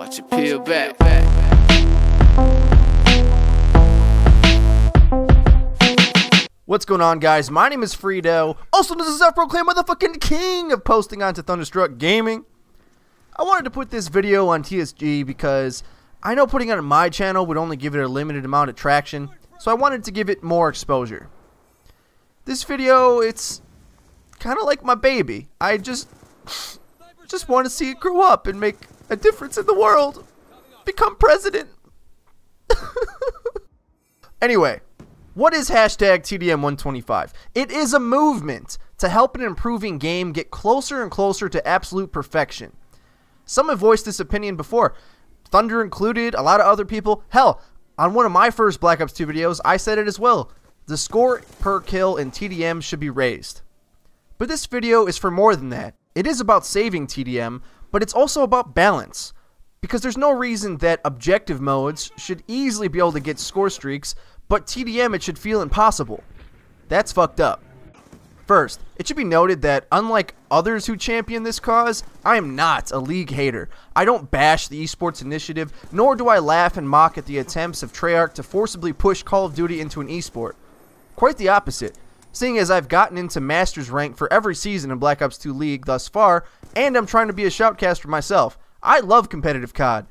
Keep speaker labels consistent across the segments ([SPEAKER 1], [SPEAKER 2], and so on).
[SPEAKER 1] Watch it peel back.
[SPEAKER 2] What's going on, guys? My name is Frito, also known as the self-proclaimed motherfucking king of posting onto Thunderstruck Gaming. I wanted to put this video on TSG because I know putting it on my channel would only give it a limited amount of traction, so I wanted to give it more exposure. This video, it's kind of like my baby. I just want to see it grow up and make a difference in the world. Become president. Anyway, what is hashtag TDM125? It is a movement to help an improving game get closer and closer to absolute perfection. Some have voiced this opinion before, Thunder included, a lot of other people. Hell, on one of my first Black Ops 2 videos, I said it as well. The score per kill in TDM should be raised. But this video is for more than that. It is about saving TDM, but it's also about balance. Because there's no reason that objective modes should easily be able to get score streaks, but TDM it should feel impossible. That's fucked up. First, it should be noted that unlike others who champion this cause, I am not a league hater. I don't bash the esports initiative, nor do I laugh and mock at the attempts of Treyarch to forcibly push Call of Duty into an esport. Quite the opposite, seeing as I've gotten into Masters rank for every season in Black Ops 2 League thus far, and I'm trying to be a shoutcaster myself. I love competitive COD,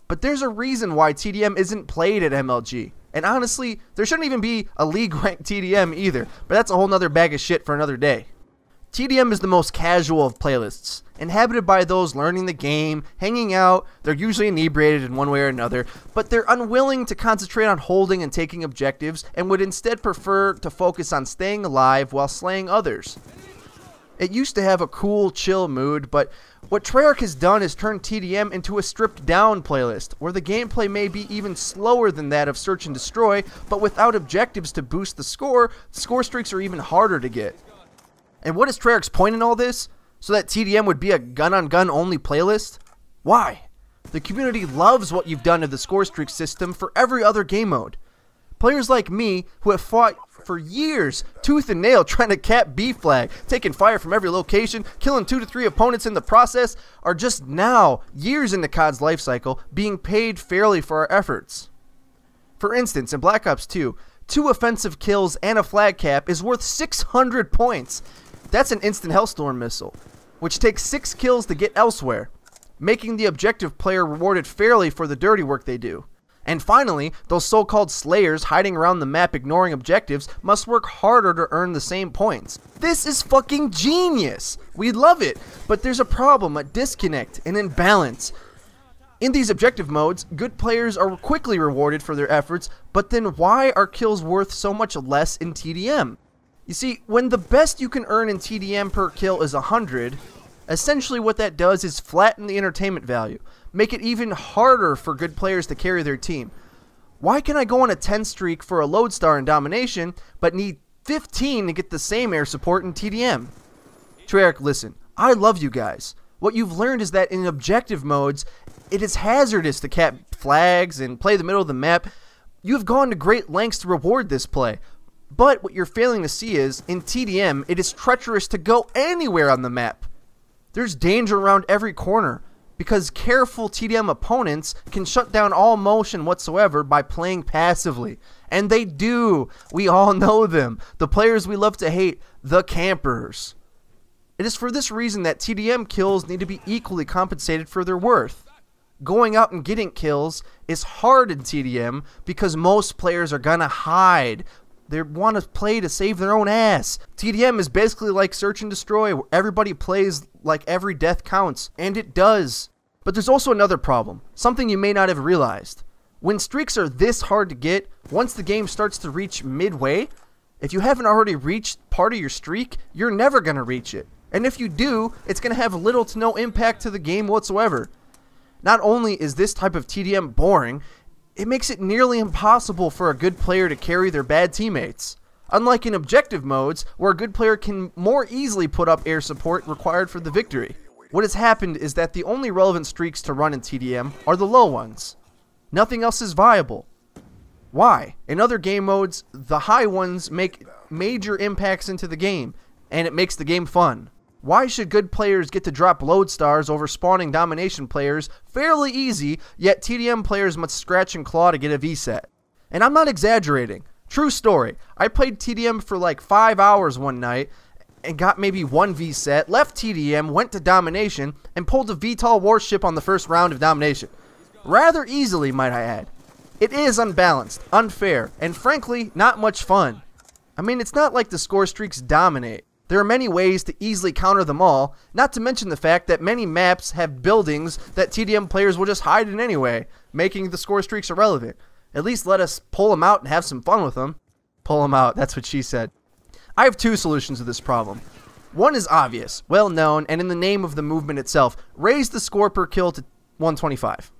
[SPEAKER 2] but there's a reason why TDM isn't played at MLG. And honestly, there shouldn't even be a league-ranked TDM either, but that's a whole nother bag of shit for another day. TDM is the most casual of playlists, inhabited by those learning the game, hanging out. They're usually inebriated in one way or another, but they're unwilling to concentrate on holding and taking objectives, and would instead prefer to focus on staying alive while slaying others. It used to have a cool, chill mood, but what Treyarch has done is turn TDM into a stripped-down playlist, where the gameplay may be even slower than that of Search and Destroy, but without objectives to boost the score streaks are even harder to get. And what is Treyarch's point in all this? So that TDM would be a gun-on-gun only playlist? Why? The community loves what you've done to the score streak system for every other game mode. Players like me, who have fought for years, tooth and nail, trying to cap B flag, taking fire from every location, killing 2 to 3 opponents in the process, are just now, years into COD's lifecycle, being paid fairly for our efforts. For instance, in Black Ops 2, 2 offensive kills and a flag cap is worth 600 points. That's an instant Hellstorm missile, which takes 6 kills to get elsewhere, making the objective player rewarded fairly for the dirty work they do. And finally, those so-called slayers hiding around the map ignoring objectives must work harder to earn the same points. This is fucking genius! We love it, but there's a problem, a disconnect, an imbalance. In these objective modes, good players are quickly rewarded for their efforts, but then why are kills worth so much less in TDM? You see, when the best you can earn in TDM per kill is 100, essentially what that does is flatten the entertainment value, make it even harder for good players to carry their team. Why can I go on a 10 streak for a Lodestar in Domination, but need 15 to get the same air support in TDM? Treyarch, listen, I love you guys. What you've learned is that in objective modes, it is hazardous to cap flags and play the middle of the map. You have gone to great lengths to reward this play. But what you're failing to see is, in TDM, it is treacherous to go anywhere on the map. There's danger around every corner, because careful TDM opponents can shut down all motion whatsoever by playing passively. And they do. We all know them. The players we love to hate, the campers. It is for this reason that TDM kills need to be equally compensated for their worth. Going out and getting kills is hard in TDM because most players are gonna hide. They want to play to save their own ass. TDM is basically like Search and Destroy, where everybody plays like every death counts, and it does. But there's also another problem, something you may not have realized. When streaks are this hard to get, once the game starts to reach midway, if you haven't already reached part of your streak, you're never going to reach it. And if you do, it's going to have little to no impact to the game whatsoever. Not only is this type of TDM boring, it makes it nearly impossible for a good player to carry their bad teammates. Unlike in objective modes, where a good player can more easily put up air support required for the victory. What has happened is that the only relevant streaks to run in TDM are the low ones. Nothing else is viable. Why? In other game modes, the high ones make major impacts into the game, and it makes the game fun. Why should good players get to drop lodestars over spawning domination players fairly easy, yet TDM players must scratch and claw to get a V-set? And I'm not exaggerating. True story. I played TDM for like 5 hours one night and got maybe one V-set, left TDM, went to domination, and pulled a VTOL warship on the first round of domination. Rather easily, might I add. It is unbalanced, unfair, and frankly, not much fun. I mean, it's not like the score streaks dominate. There are many ways to easily counter them all, not to mention the fact that many maps have buildings that TDM players will just hide in anyway, making the score streaks irrelevant. At least let us pull them out and have some fun with them. Pull them out, that's what she said. I have two solutions to this problem. One is obvious, well known, and in the name of the movement itself, raise the score per kill to 125.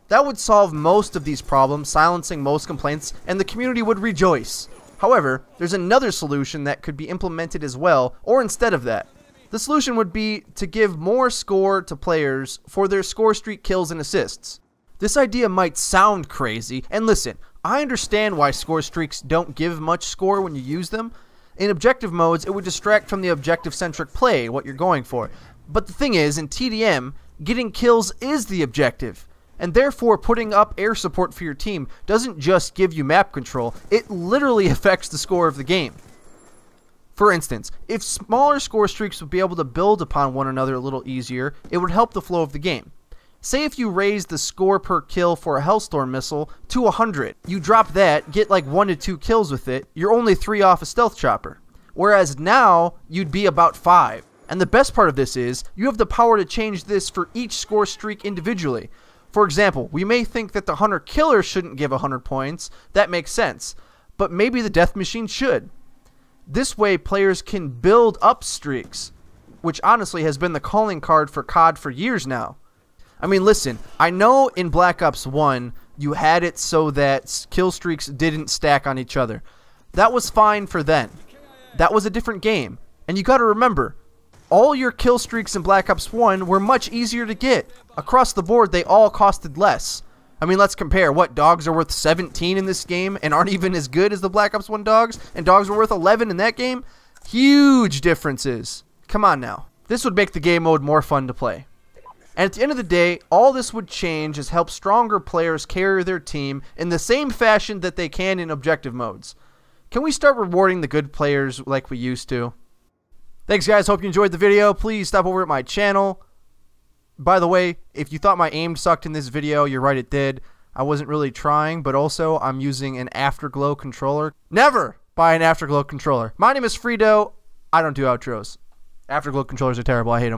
[SPEAKER 2] That would solve most of these problems, silencing most complaints, and the community would rejoice. However, there's another solution that could be implemented as well, or instead of that. The solution would be to give more score to players for their score streak kills and assists. This idea might sound crazy, and listen, I understand why score streaks don't give much score when you use them. In objective modes, it would distract from the objective-centric play, what you're going for. But the thing is, in TDM, getting kills is the objective. And therefore, putting up air support for your team doesn't just give you map control, it literally affects the score of the game. For instance, if smaller score streaks would be able to build upon one another a little easier, it would help the flow of the game. Say if you raise the score per kill for a Hellstorm missile to 100, you drop that, get like 1 to 2 kills with it, you're only 3 off a stealth chopper. Whereas now, you'd be about 5. And the best part of this is, you have the power to change this for each score streak individually. For example, we may think that the Hunter Killer shouldn't give 100 points, that makes sense, but maybe the Death Machine should. This way players can build up streaks, which honestly has been the calling card for COD for years now. I mean, listen, I know in Black Ops 1 you had it so that kill streaks didn't stack on each other. That was fine for then. That was a different game. And you gotta remember, all your kill streaks in Black Ops 1 were much easier to get. Across the board, they all costed less. I mean, let's compare. What, dogs are worth 17 in this game and aren't even as good as the Black Ops 1 dogs? And dogs were worth 11 in that game? Huge differences. Come on now. This would make the game mode more fun to play. And at the end of the day, all this would change is help stronger players carry their team in the same fashion that they can in objective modes. Can we start rewarding the good players like we used to? Thanks guys, hope you enjoyed the video. Please stop over at my channel. By the way, if you thought my aim sucked in this video, you're right, it did. I wasn't really trying, but also I'm using an Afterglow controller. Never buy an Afterglow controller. My name is Frito. I don't do outros. Afterglow controllers are terrible. I hate them.